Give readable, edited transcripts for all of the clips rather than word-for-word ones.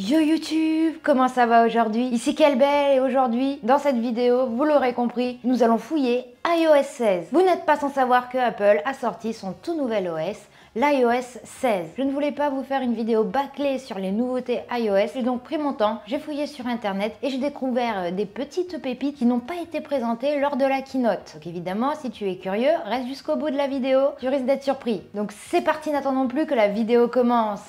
Yo YouTube, comment ça va aujourd'hui? Ici Kelbel et aujourd'hui, dans cette vidéo, vous l'aurez compris, nous allons fouiller iOS 16. Vous n'êtes pas sans savoir que Apple a sorti son tout nouvel OS, l'iOS 16. Je ne voulais pas vous faire une vidéo bâclée sur les nouveautés iOS, j'ai donc pris mon temps, j'ai fouillé sur internet et j'ai découvert des petites pépites qui n'ont pas été présentées lors de la keynote. Donc évidemment, si tu es curieux, reste jusqu'au bout de la vidéo, tu risques d'être surpris. Donc c'est parti, n'attendons plus que la vidéo commence.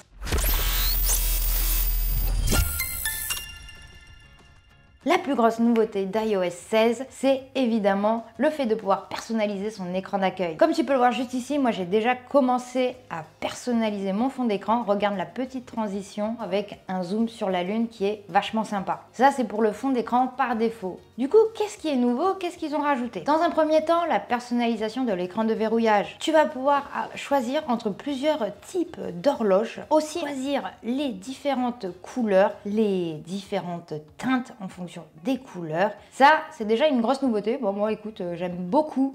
La plus grosse nouveauté d'iOS 16, c'est évidemment le fait de pouvoir personnaliser son écran d'accueil. Comme tu peux le voir juste ici, moi j'ai déjà commencé à personnaliser mon fond d'écran. Regarde la petite transition avec un zoom sur la lune qui est vachement sympa. Ça, c'est pour le fond d'écran par défaut. Du coup, qu'est-ce qui est nouveau? Qu'est-ce qu'ils ont rajouté? Dans un premier temps, la personnalisation de l'écran de verrouillage. Tu vas pouvoir choisir entre plusieurs types d'horloges. Aussi choisir les différentes couleurs, les différentes teintes en fonction des couleurs. Ça, c'est déjà une grosse nouveauté. Bon, moi, écoute, j'aime beaucoup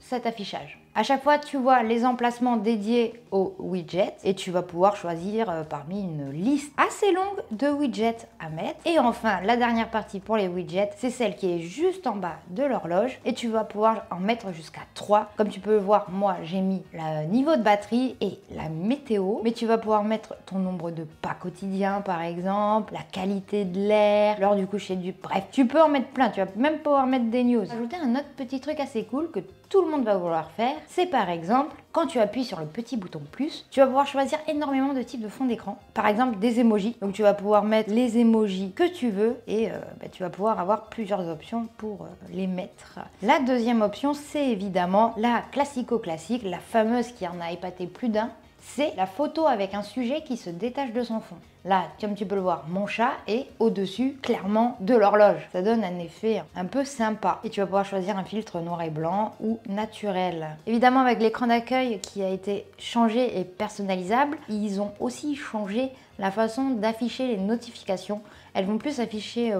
cet affichage. À chaque fois, tu vois les emplacements dédiés aux widgets et tu vas pouvoir choisir parmi une liste assez longue de widgets à mettre. Et enfin, la dernière partie pour les widgets, c'est celle qui est juste en bas de l'horloge et tu vas pouvoir en mettre jusqu'à 3. Comme tu peux le voir, moi, j'ai mis le niveau de batterie et la météo, mais tu vas pouvoir mettre ton nombre de pas quotidiens, par exemple, la qualité de l'air, l'heure du coucher du... Bref, tu peux en mettre plein, tu vas même pouvoir mettre des news. Ajouter un autre petit truc assez cool que tout le monde va vouloir faire, c'est par exemple, quand tu appuies sur le petit bouton plus, tu vas pouvoir choisir énormément de types de fond d'écran. Par exemple, des emojis. Donc tu vas pouvoir mettre les emojis que tu veux et tu vas pouvoir avoir plusieurs options pour les mettre. La deuxième option, c'est évidemment la classico-classique, la fameuse qui en a épaté plus d'un. C'est la photo avec un sujet qui se détache de son fond. Là, comme tu peux le voir, mon chat est au-dessus, clairement, de l'horloge. Ça donne un effet un peu sympa. Et tu vas pouvoir choisir un filtre noir et blanc ou naturel. Évidemment, avec l'écran d'accueil qui a été changé et personnalisable, ils ont aussi changé la façon d'afficher les notifications. Elles vont plus s'afficher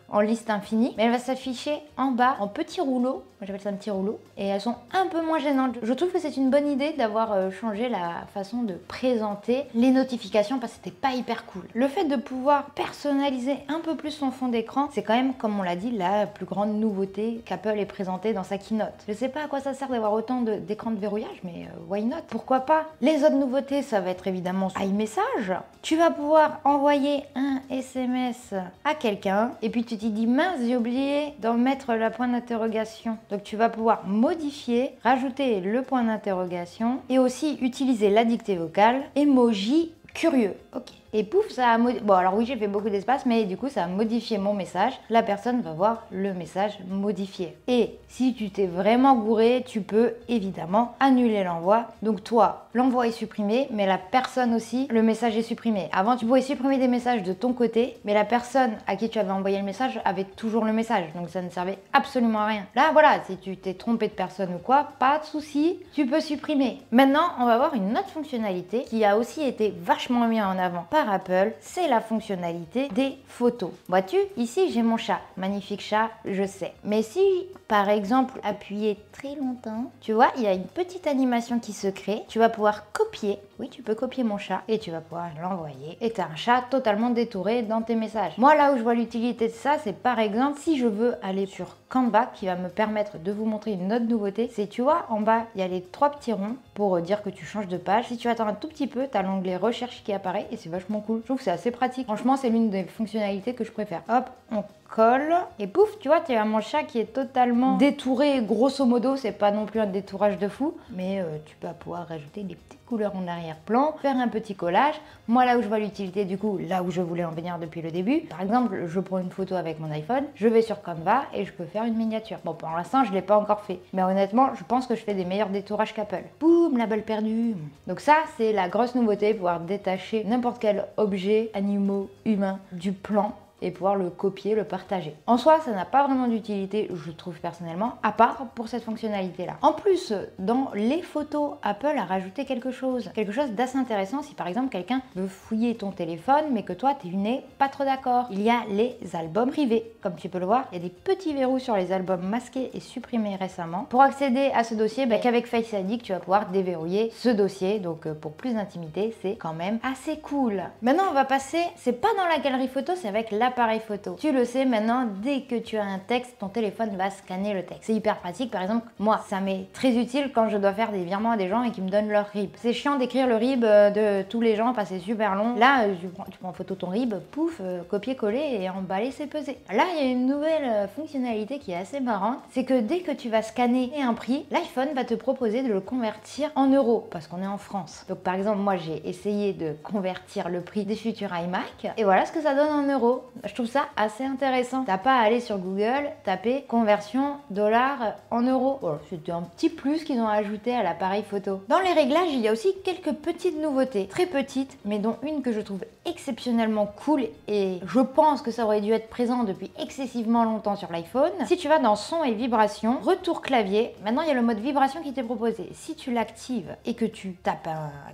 en liste infinie, mais elle va s'afficher en bas en petit rouleau. Moi j'appelle ça un petit rouleau, et elles sont un peu moins gênantes. Je trouve que c'est une bonne idée d'avoir changé la façon de présenter les notifications parce que c'était pas hyper cool. Le fait de pouvoir personnaliser un peu plus son fond d'écran, c'est quand même, comme on l'a dit, la plus grande nouveauté qu'Apple ait présentée dans sa keynote. Je sais pas à quoi ça sert d'avoir autant d'écrans de verrouillage, mais why not? Pourquoi pas? Les autres nouveautés, ça va être évidemment iMessage. Tu vas pouvoir envoyer un SMS à quelqu'un, et puis tu t'y dis mince, j'ai oublié d'en mettre le point d'interrogation. Donc tu vas pouvoir modifier, rajouter le point d'interrogation et aussi utiliser la dictée vocale, emoji curieux. Ok. Et pouf, ça a modifié. Bon, alors oui, j'ai fait beaucoup d'espace, mais du coup, ça a modifié mon message. La personne va voir le message modifié. Et si tu t'es vraiment gouré, tu peux évidemment annuler l'envoi. Donc toi, l'envoi est supprimé, mais la personne aussi, le message est supprimé. Avant, tu pouvais supprimer des messages de ton côté, mais la personne à qui tu avais envoyé le message avait toujours le message. Donc ça ne servait absolument à rien. Là, voilà, si tu t'es trompé de personne ou quoi, pas de souci, tu peux supprimer. Maintenant, on va voir une autre fonctionnalité qui a aussi été vachement mise en avant par Apple, c'est la fonctionnalité des photos. Vois-tu, ici j'ai mon chat, magnifique chat, je sais. Mais si par exemple appuyer très longtemps, tu vois, il y a une petite animation qui se crée, tu vas pouvoir copier, oui tu peux copier mon chat et tu vas pouvoir l'envoyer et tu as un chat totalement détouré dans tes messages. Moi là où je vois l'utilité de ça, c'est par exemple si je veux aller sur Canva qui va me permettre de vous montrer une autre nouveauté, c'est tu vois en bas il y a les 3 petits ronds pour dire que tu changes de page. Si tu attends un tout petit peu, tu as l'onglet recherche qui apparaît et c'est vachement cool. Je trouve que c'est assez pratique. Franchement, c'est l'une des fonctionnalités que je préfère. Hop, on colle et pouf, tu vois, tu as mon chat qui est totalement détouré. Grosso modo, c'est pas non plus un détourage de fou, mais tu vas pouvoir rajouter des petites couleurs en arrière-plan, faire un petit collage. Moi, là où je vois l'utilité, du coup, là où je voulais en venir depuis le début, par exemple, je prends une photo avec mon iPhone, je vais sur Canva et je peux faire une miniature. Bon, pour l'instant, je l'ai pas encore fait, mais honnêtement, je pense que je fais des meilleurs détourages qu'Apple. Boum, la balle perdue. Donc ça, c'est la grosse nouveauté, pouvoir détacher n'importe quel objet, animaux, humains, du plan et pouvoir le copier, le partager. En soi, ça n'a pas vraiment d'utilité, je trouve personnellement, à part pour cette fonctionnalité-là. En plus, dans les photos, Apple a rajouté quelque chose d'assez intéressant si par exemple quelqu'un veut fouiller ton téléphone mais que toi tu n'es pas trop d'accord. Il y a les albums privés. Comme tu peux le voir, il y a des petits verrous sur les albums masqués et supprimés récemment. Pour accéder à ce dossier, qu'avec Face ID, tu vas pouvoir déverrouiller ce dossier. Donc pour plus d'intimité, c'est quand même assez cool. Maintenant, on va passer, c'est pas dans la galerie photo, c'est avec l'appareil photo. Tu le sais maintenant, dès que tu as un texte, ton téléphone va scanner le texte. C'est hyper pratique. Par exemple, moi, ça m'est très utile quand je dois faire des virements à des gens et qui me donnent leur RIB. C'est chiant d'écrire le RIB de tous les gens, parce que c'est super long. Là, tu prends en photo ton RIB, pouf, copier-coller et emballer, c'est pesé. Là, il y a une nouvelle fonctionnalité qui est assez marrante, c'est que dès que tu vas scanner un prix, l'iPhone va te proposer de le convertir en euros, parce qu'on est en France. Donc par exemple, moi j'ai essayé de convertir le prix des futurs iMac, et voilà ce que ça donne en euros. Je trouve ça assez intéressant. T'as pas à aller sur Google, taper conversion dollars en euros. Voilà, c'était un petit plus qu'ils ont ajouté à l'appareil photo. Dans les réglages, il y a aussi quelques petites nouveautés, très petites, mais dont une que je trouve exceptionnellement cool, et je pense que ça aurait dû être présent depuis excessivement longtemps sur l'iPhone. Si tu vas dans son et vibration, retour clavier, maintenant il y a le mode vibration qui t'est proposé. Si tu l'actives et que tu tapes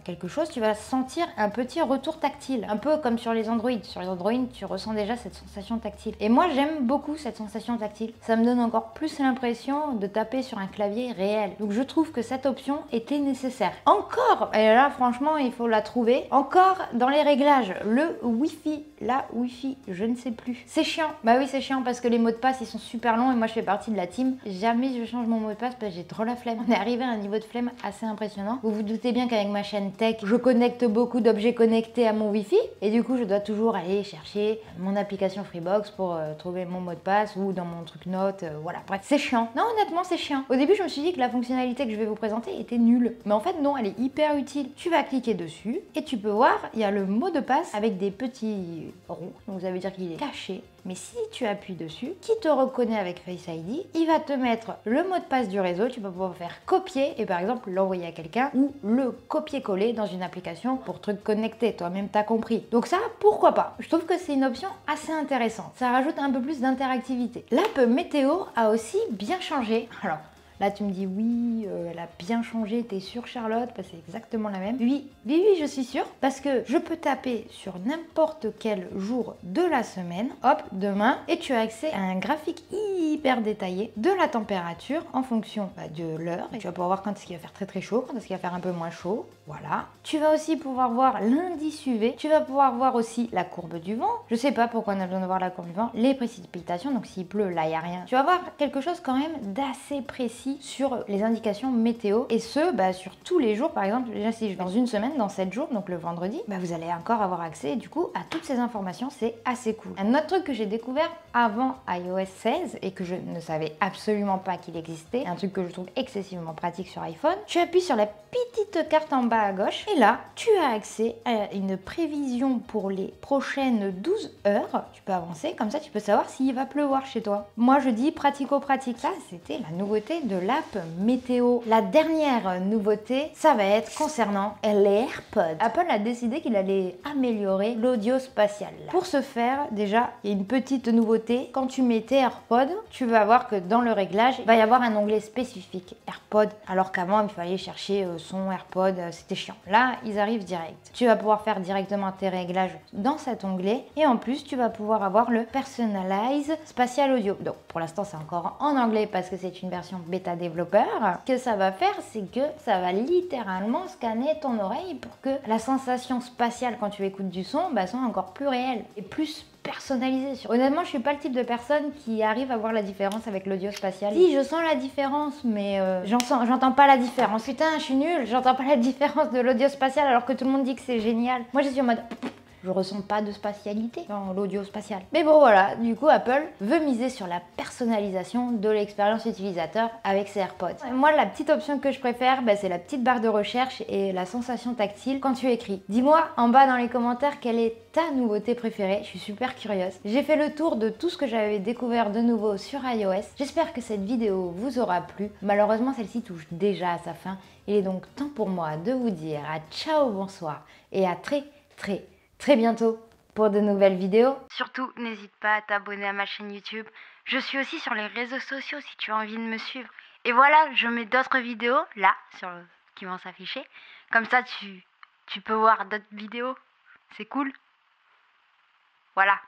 quelque chose, tu vas sentir un petit retour tactile, un peu comme sur les Android. Sur les Android, tu ressens déjà cette sensation tactile. Et moi j'aime beaucoup cette sensation tactile. Ça me donne encore plus l'impression de taper sur un clavier réel. Donc je trouve que cette option était nécessaire. Encore, et là franchement il faut la trouver, encore dans les réglages, le Wi-Fi. La Wi-Fi, je ne sais plus. C'est chiant. Bah oui, c'est chiant parce que les mots de passe ils sont super longs et moi je fais partie de la team. Jamais je change mon mot de passe parce que j'ai trop la flemme. On est arrivé à un niveau de flemme assez impressionnant. Vous vous doutez bien qu'avec ma chaîne tech, je connecte beaucoup d'objets connectés à mon Wi-Fi et du coup je dois toujours aller chercher mon application Freebox pour trouver mon mot de passe ou dans mon truc note. Voilà, bref, c'est chiant. Non, honnêtement, c'est chiant. Au début, je me suis dit que la fonctionnalité que je vais vous présenter était nulle. Mais en fait, non, elle est hyper utile. Tu vas cliquer dessus et tu peux voir, il y a le mot de passe avec des petits ronds. Donc ça veut dire qu'il est caché. Mais si tu appuies dessus, qui te reconnaît avec Face ID, il va te mettre le mot de passe du réseau, tu vas pouvoir faire copier et par exemple l'envoyer à quelqu'un ou le copier-coller dans une application pour trucs connectés, toi-même t'as compris. Donc ça, pourquoi pas? Je trouve que c'est une option assez intéressante. Ça rajoute un peu plus d'interactivité. L'app Météo a aussi bien changé. Alors, là, tu me dis oui, elle a bien changé, t'es sûre Charlotte? Parce que c'est exactement la même. Oui, je suis sûre. Parce que je peux taper sur n'importe quel jour de la semaine, hop, demain, et tu as accès à un graphique hyper détaillé de la température en fonction de l'heure. Et tu vas pouvoir voir quand est-ce qu'il va faire très très chaud, quand est-ce qu'il va faire un peu moins chaud. Voilà. Tu vas aussi pouvoir voir l'indice UV. Tu vas pouvoir voir aussi la courbe du vent. Je sais pas pourquoi on a besoin de voir la courbe du vent. Les précipitations, donc s'il pleut, là, il n'y a rien. Tu vas voir quelque chose quand même d'assez précis sur les indications météo et ce sur tous les jours. Par exemple, déjà si je vais dans une semaine, dans 7 jours, donc le vendredi, vous allez encore avoir accès du coup à toutes ces informations. C'est assez cool. Un autre truc que j'ai découvert avant iOS 16 et que je ne savais absolument pas qu'il existait, un truc que je trouve excessivement pratique sur iPhone, tu appuies sur la petite carte en bas à gauche et là tu as accès à une prévision pour les prochaines 12 heures. Tu peux avancer comme ça, tu peux savoir s'il va pleuvoir chez toi. Moi je dis pratico-pratique. Ça c'était la nouveauté de l'app Météo. La dernière nouveauté, ça va être concernant les AirPods. Apple a décidé qu'il allait améliorer l'audio spatial. Pour ce faire, déjà, il y a une petite nouveauté. Quand tu mets tes AirPods, tu vas voir que dans le réglage, il va y avoir un onglet spécifique AirPods, alors qu'avant, il fallait chercher son AirPod, c'était chiant. Là, ils arrivent direct. Tu vas pouvoir faire directement tes réglages dans cet onglet et en plus, tu vas pouvoir avoir le Personalize Spatial Audio. Donc, pour l'instant, c'est encore en anglais parce que c'est une version bêta développeur. Ce que ça va faire, c'est que ça va littéralement scanner ton oreille pour que la sensation spatiale quand tu écoutes du son soit encore plus réelle et plus personnalisée. Honnêtement, je suis pas le type de personne qui arrive à voir la différence avec l'audio spatial. Si, je sens la différence, mais j'entends pas la différence. Putain, je suis nulle, j'entends pas la différence de l'audio spatial alors que tout le monde dit que c'est génial. Moi, je suis en mode... Je ressens pas de spatialité dans l'audio spatial. Mais bon voilà, du coup Apple veut miser sur la personnalisation de l'expérience utilisateur avec ses AirPods. Moi la petite option que je préfère, c'est la petite barre de recherche et la sensation tactile quand tu écris. Dis-moi en bas dans les commentaires quelle est ta nouveauté préférée, je suis super curieuse. J'ai fait le tour de tout ce que j'avais découvert de nouveau sur iOS. J'espère que cette vidéo vous aura plu. Malheureusement celle-ci touche déjà à sa fin. Il est donc temps pour moi de vous dire à ciao, bonsoir et à très bientôt. pour de nouvelles vidéos. Surtout, n'hésite pas à t'abonner à ma chaîne YouTube. Je suis aussi sur les réseaux sociaux si tu as envie de me suivre. Et voilà, je mets d'autres vidéos là qui vont s'afficher. Comme ça, tu peux voir d'autres vidéos. C'est cool. Voilà.